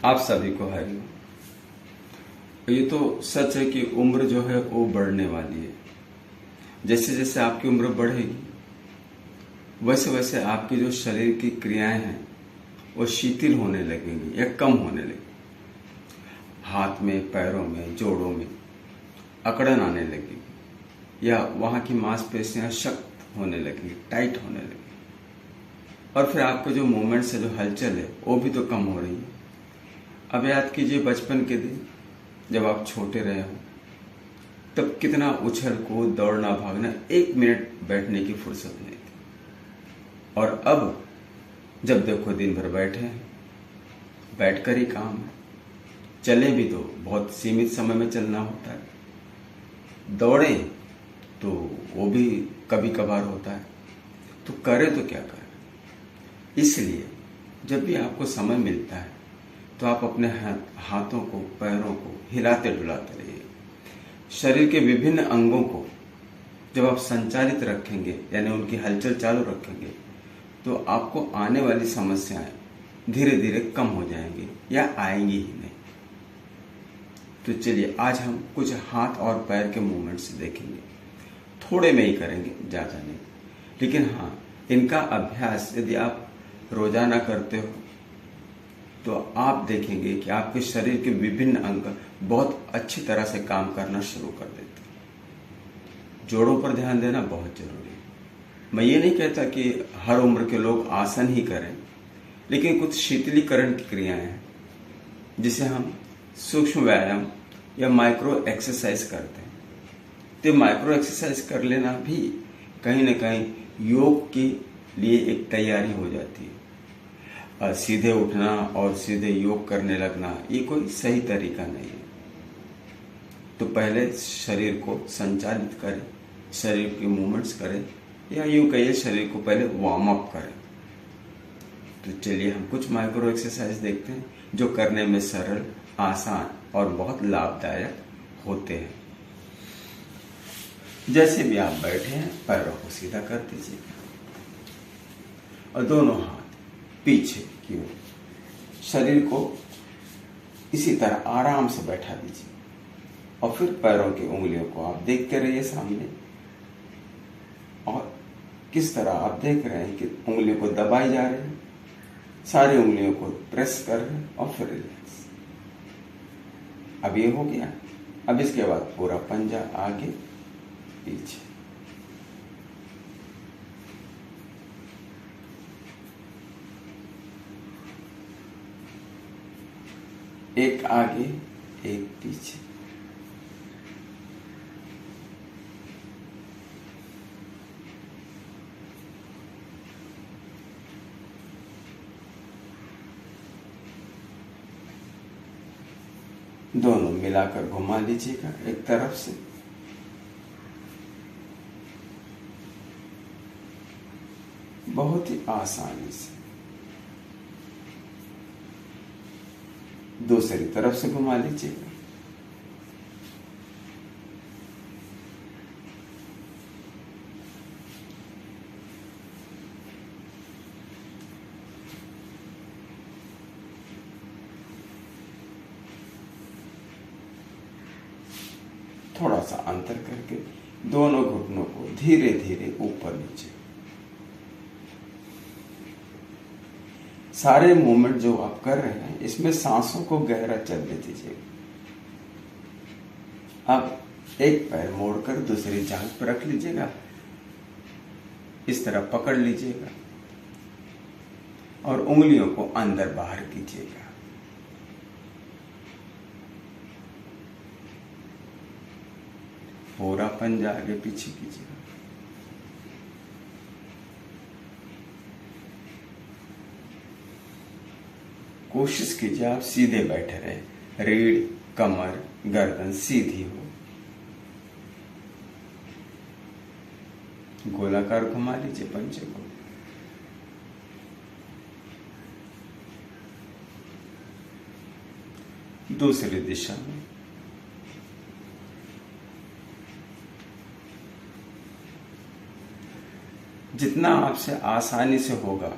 आप सभी को हरिओम। ये तो सच है कि उम्र जो है वो बढ़ने वाली है। जैसे जैसे आपकी उम्र बढ़ेगी वैसे वैसे आपकी जो शरीर की क्रियाएं हैं वो शिथिल होने लगेंगी या कम होने लगेंगी। हाथ में, पैरों में, जोड़ों में अकड़न आने लगेगी या वहां की मांसपेशियां सख्त होने लगेंगी, टाइट होने लगेंगी। और फिर आपके जो मूवमेंट्स है, जो हलचल है, वो भी तो कम हो रही है। अब याद कीजिए बचपन के दिन जब आप छोटे रहे हो, तब कितना उछल कूद, दौड़ना, भागना, 1 मिनट बैठने की फुर्सत नहीं थी। और अब जब देखो दिन भर बैठे हैं, बैठकर ही काम है। चले भी तो बहुत सीमित समय में चलना होता है, दौड़े तो वो भी कभी कभार होता है। तो करें तो क्या करें। इसलिए जब भी आपको समय मिलता है तो आप अपने हाथों को, पैरों को हिलाते डुलाते रहिए। शरीर के विभिन्न अंगों को जब आप संचालित रखेंगे, यानी उनकी हलचल चालू रखेंगे, तो आपको आने वाली समस्याएं धीरे धीरे कम हो जाएंगी या आएंगी ही नहीं। तो चलिए आज हम कुछ हाथ और पैर के मूवमेंट्स देखेंगे। थोड़े में ही करेंगे, ज्यादा नहीं। लेकिन हाँ, इनका अभ्यास यदि आप रोजाना करते हो तो आप देखेंगे कि आपके शरीर के विभिन्न अंग बहुत अच्छी तरह से काम करना शुरू कर देते हैं। जोड़ों पर ध्यान देना बहुत जरूरी है। मैं ये नहीं कहता कि हर उम्र के लोग आसन ही करें, लेकिन कुछ शीतलीकरण की क्रियाएं हैं जिसे हम सूक्ष्म व्यायाम या माइक्रो एक्सरसाइज करते हैं। तो माइक्रो एक्सरसाइज कर लेना भी कहीं ना कहीं योग के लिए एक तैयारी हो जाती है। सीधे उठना और सीधे योग करने लगना ये कोई सही तरीका नहीं है। तो पहले शरीर को संचालित करें, शरीर की मूवमेंट्स करें, या यूं कहिए शरीर को पहले वार्म अप करें। तो चलिए हम कुछ माइक्रो एक्सरसाइज देखते हैं जो करने में सरल, आसान और बहुत लाभदायक होते हैं। जैसे भी आप बैठे हैं, पैरों को सीधा कर दीजिए और दोनों हाथ पीछे की ओर, शरीर को इसी तरह आराम से बैठा दीजिए। और फिर पैरों की उंगलियों को आप देखते रहिए सामने, और किस तरह आप देख रहे हैं कि उंगलियों को दबाई जा रही है, सारी उंगलियों को प्रेस कर रहे हैं और फिर रिलैक्स। अब ये हो गया। अब इसके बाद पूरा पंजा आगे पीछे, एक आगे एक पीछे। दोनों मिलाकर घुमा लीजिएगा एक तरफ से। बहुत ही आसानी से दूसरी तरफ से घुमा लीजिएगा। थोड़ा सा अंतर करके दोनों घुटनों को धीरे धीरे ऊपर नीचे। सारे मूवमेंट जो आप कर रहे हैं इसमें सांसों को गहरा चलने दीजिएगा। अब एक पैर मोड़कर दूसरी जांघ पर रख लीजिएगा, इस तरह पकड़ लीजिएगा और उंगलियों को अंदर बाहर कीजिएगा। पूरा पंजा आगे पीछे कीजिएगा। कोशिश कीजिए आप सीधे बैठे रहे, रीढ़, कमर, गर्दन सीधी हो। गोलाकार घुमा लीजिए पंजे को। दूसरी दिशा में जितना आपसे आसानी से होगा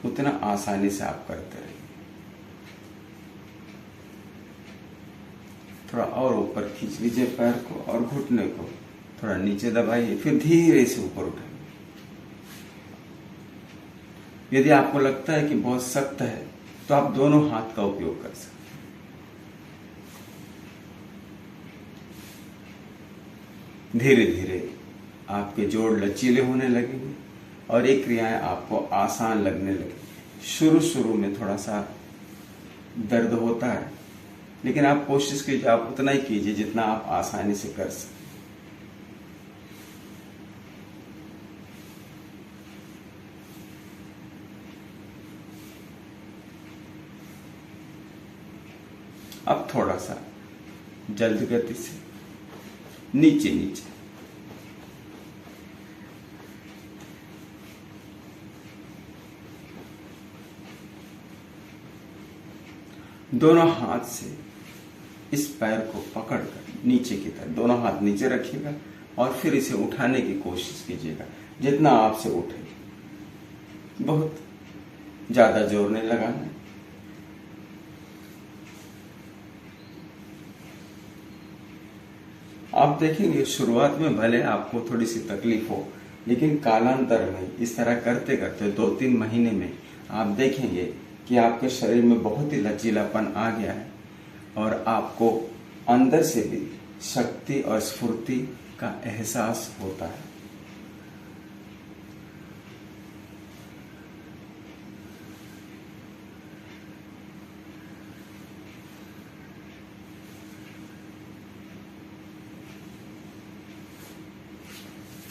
उतना आसानी से आप करते रहिए। थोड़ा और ऊपर खींच लीजिए पैर को और घुटने को थोड़ा नीचे दबाइए, फिर धीरे से ऊपर उठाइए। यदि आपको लगता है कि बहुत सख्त है तो आप दोनों हाथ का उपयोग कर सकते हैं। धीरे धीरे आपके जोड़ लचीले होने लगेंगे और ये क्रियाएं आपको आसान लगने लगेंगी। शुरू शुरू में थोड़ा सा दर्द होता है, लेकिन आप कोशिश कीजिए, आप उतना ही कीजिए जितना आप आसानी से कर सकें। अब थोड़ा सा जल्द गति से नीचे नीचे, दोनों हाथ से इस पैर को पकड़कर नीचे की तरफ, दोनों हाथ नीचे रखिएगा और फिर इसे उठाने की कोशिश कीजिएगा जितना आपसे उठे। बहुत ज्यादा जोर नहीं लगाना है। आप देखेंगे शुरुआत में भले आपको थोड़ी सी तकलीफ हो, लेकिन कालांतर में इस तरह करते करते 2-3 महीने में आप देखेंगे कि आपके शरीर में बहुत ही लचीलापन आ गया है और आपको अंदर से भी शक्ति और स्फूर्ति का एहसास होता है।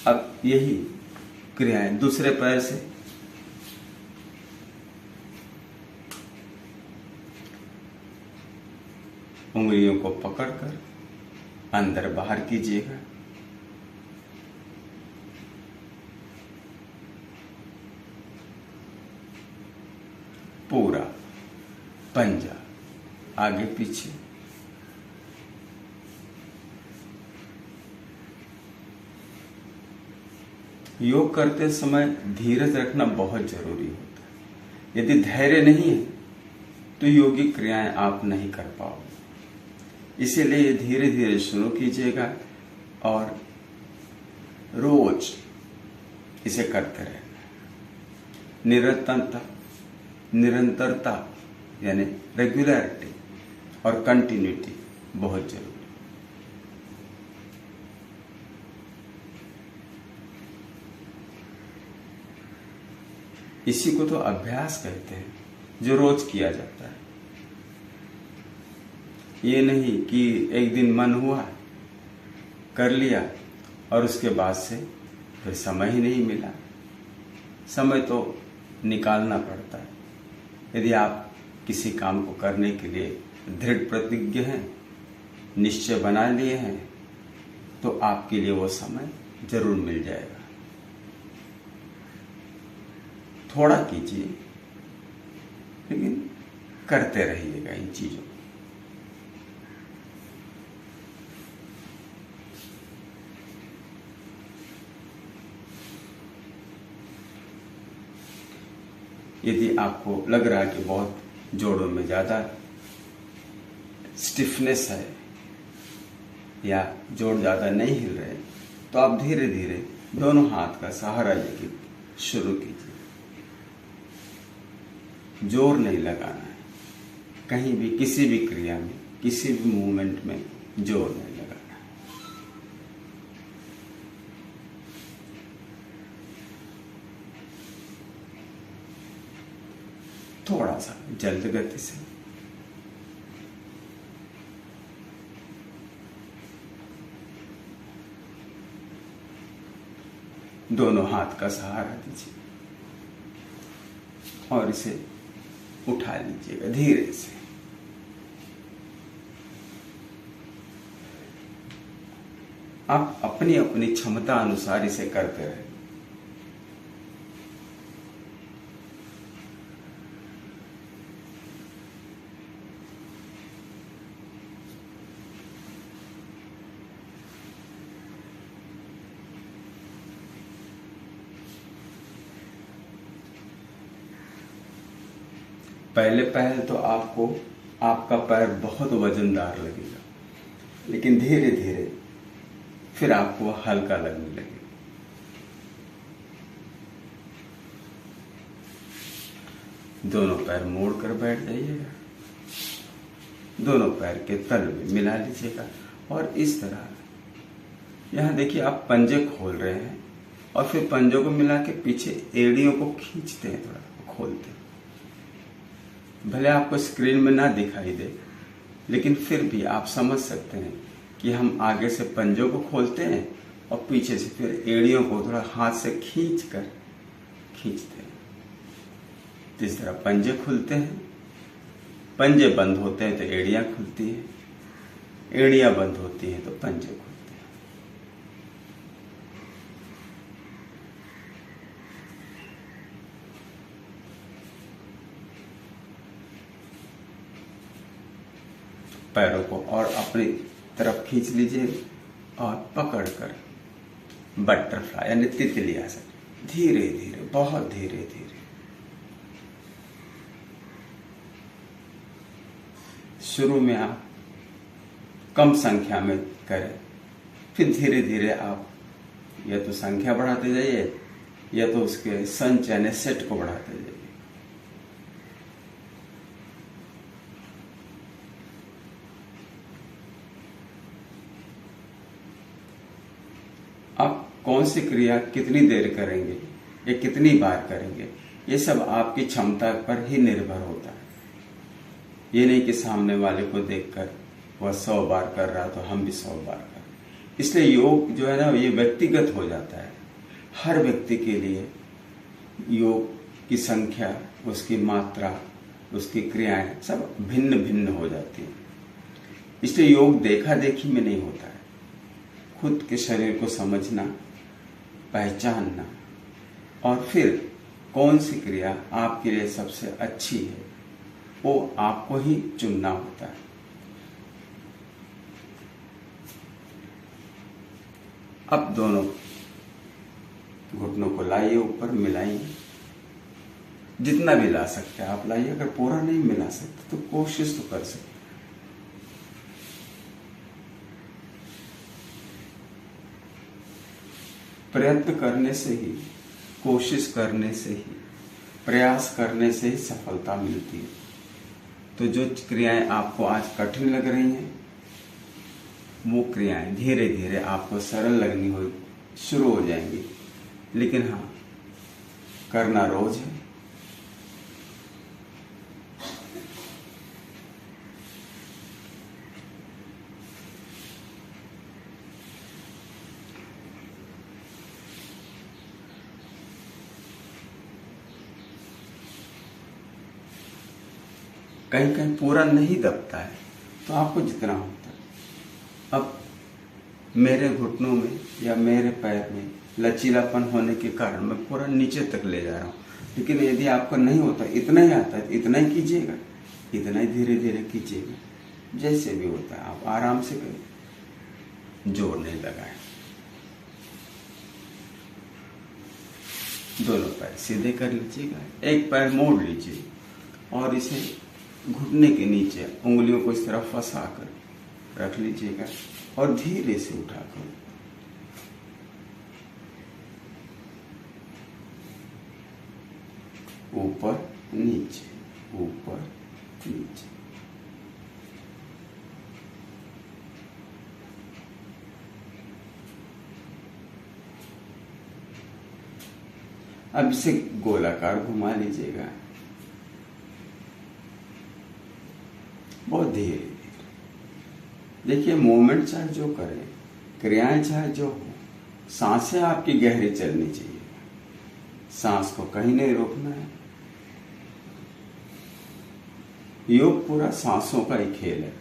अब यही क्रियाएं दूसरे पैर से उंगलियों को पकड़कर अंदर बाहर कीजिएगा। पूरा पंजा आगे पीछे, योग करते समय धीरज रखना बहुत जरूरी होता है। यदि धैर्य नहीं है तो योगिक क्रियाएं आप नहीं कर पाओगे। इसीलिए धीरे धीरे शुरू कीजिएगा और रोज इसे करते रहना। निरंतरता यानी रेगुलरिटी और कंटिन्यूटी बहुत जरूरी। इसी को तो अभ्यास कहते हैं, जो रोज किया जाता है। ये नहीं कि एक दिन मन हुआ कर लिया और उसके बाद से फिर समय ही नहीं मिला। समय तो निकालना पड़ता है। यदि आप किसी काम को करने के लिए दृढ़ प्रतिज्ञ हैं, निश्चय बना लिए हैं, तो आपके लिए वो समय जरूर मिल जाएगा। थोड़ा कीजिए, लेकिन करते रहिएगा इन चीजों को। यदि आपको लग रहा है कि बहुत जोड़ों में ज्यादा स्टिफनेस है या जोड़ ज्यादा नहीं हिल रहे, तो आप धीरे धीरे दोनों हाथ का सहारा लेके शुरू कीजिए। जोर नहीं लगाना है, कहीं भी किसी भी क्रिया में, किसी भी मूवमेंट में जोर नहीं लगाना है। थोड़ा सा जल्द गति से, दोनों हाथ का सहारा दीजिए और इसे उठा लीजिएगा धीरे से। आप अपनी अपनी क्षमता अनुसार इसे करते रहें। पहले तो आपको आपका पैर बहुत वजनदार लगेगा, लेकिन धीरे धीरे फिर आपको हल्का लगने लगेगा। दोनों पैर मोड़ कर बैठ जाइएगा, दोनों पैर के तल में मिला लीजिएगा और इस तरह यहां देखिए आप पंजे खोल रहे हैं और फिर पंजों को मिला के पीछे एड़ियों को खींचते हैं, थोड़ा खोलते हैं। भले आपको स्क्रीन में ना दिखाई दे, लेकिन फिर भी आप समझ सकते हैं कि हम आगे से पंजों को खोलते हैं और पीछे से फिर एड़ियों को थोड़ा हाथ से खींचते हैं। इस तरह पंजे खुलते हैं, पंजे बंद होते हैं तो एड़ियां खुलती हैं, एड़ियां बंद होती हैं तो पंजे खुलते हैं। पैरों को और अपनी तरफ खींच लीजिए और पकड़कर बटरफ्लाई यानी तितली आसन, धीरे धीरे, बहुत धीरे धीरे। शुरू में आप कम संख्या में करें, फिर धीरे धीरे आप या तो संख्या बढ़ाते जाइए या तो उसके संच यानी सेट को बढ़ाते जाइए। आप कौन सी क्रिया कितनी देर करेंगे या कितनी बार करेंगे, ये सब आपकी क्षमता पर ही निर्भर होता है। ये नहीं कि सामने वाले को देखकर वह 100 बार कर रहा तो हम भी 100 बार कर। इसलिए योग जो है ना, ये व्यक्तिगत हो जाता है। हर व्यक्ति के लिए योग की संख्या, उसकी मात्रा, उसकी क्रियाएं सब भिन्न भिन्न हो जाती हैं। इसलिए योग देखा देखी में नहीं होता है। खुद के शरीर को समझना, पहचानना और फिर कौन सी क्रिया आपके लिए सबसे अच्छी है वो आपको ही चुनना होता है। अब दोनों घुटनों को लाइए, ऊपर मिलाइए, जितना भी ला सकते हैं आप लाइए। अगर पूरा नहीं मिला सकते तो कोशिश तो कर सकते। प्रयत्न करने से ही, कोशिश करने से ही, प्रयास करने से ही सफलता मिलती है। तो जो क्रियाएं आपको आज कठिन लग रही हैं, वो क्रियाएं धीरे धीरे आपको सरल लगनी हो शुरू हो जाएंगी। लेकिन हाँ, करना रोज है। कहीं कहीं पूरा नहीं दबता है तो आपको जितना होता है। अब मेरे घुटनों में या मेरे पैर में लचीलापन होने के कारण मैं पूरा नीचे तक ले जा रहा हूँ, लेकिन यदि आपको नहीं होता, इतना ही आता है, इतना ही कीजिएगा, इतना ही धीरे धीरे कीजिएगा। जैसे भी होता है आप आराम से करें, जोर नहीं लगाएं। दोनों पैर सीधे कर लीजिएगा, एक पैर मोड़ लीजिए और इसे घुटने के नीचे उंगलियों को इस तरह फंसा कर रख लीजिएगा और धीरे से उठाकर ऊपर नीचे, ऊपर नीचे। अब इसे गोलाकार घुमा लीजिएगा, बहुत धीरे धीरे। देखिए, मूवमेंट चाहे जो करें, क्रियाएं चाहे जो हो, सांसें आपकी गहरी चलनी चाहिए। सांस को कहीं नहीं रोकना है। योग पूरा सांसों का ही खेल है।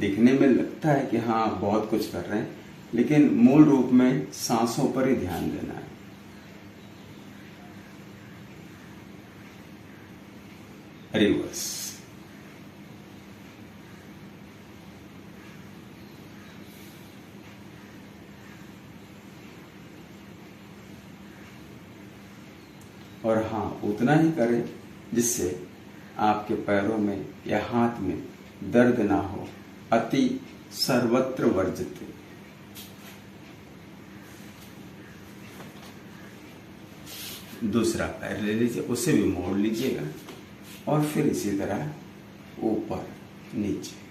दिखने में लगता है कि हाँ बहुत कुछ कर रहे हैं, लेकिन मूल रूप में सांसों पर ही ध्यान देना है। रिवर्स। और हाँ, उतना ही करें जिससे आपके पैरों में या हाथ में दर्द ना हो, अति सर्वत्र वर्जते। दूसरा पैर ले लीजिए, उसे भी मोड़ लीजिएगा और फिर इसी तरह ऊपर नीचे।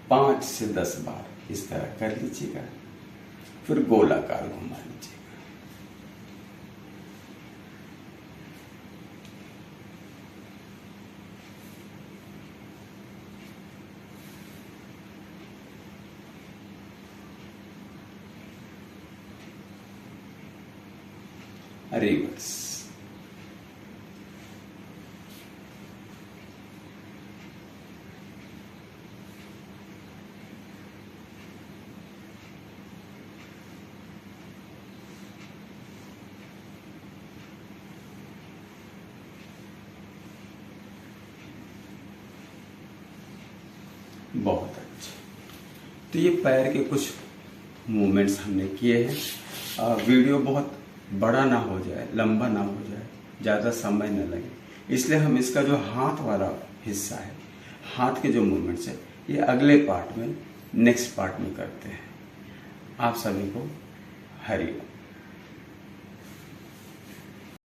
पांच से 10 बार इस तरह कर लीजिएगा, फिर गोलाकार घुमा लीजिएगा। रिवर्स। बहुत अच्छे। तो ये पैर के कुछ मूवमेंट्स हमने किए हैं। वीडियो बहुत बड़ा ना हो जाए, लंबा ना हो जाए, ज़्यादा समय न लगे, इसलिए हम इसका जो हाथ वाला हिस्सा है, हाथ के जो मूवमेंट्स है, ये अगले पार्ट में, नेक्स्ट पार्ट में करते हैं। आप सभी को हरि ओम।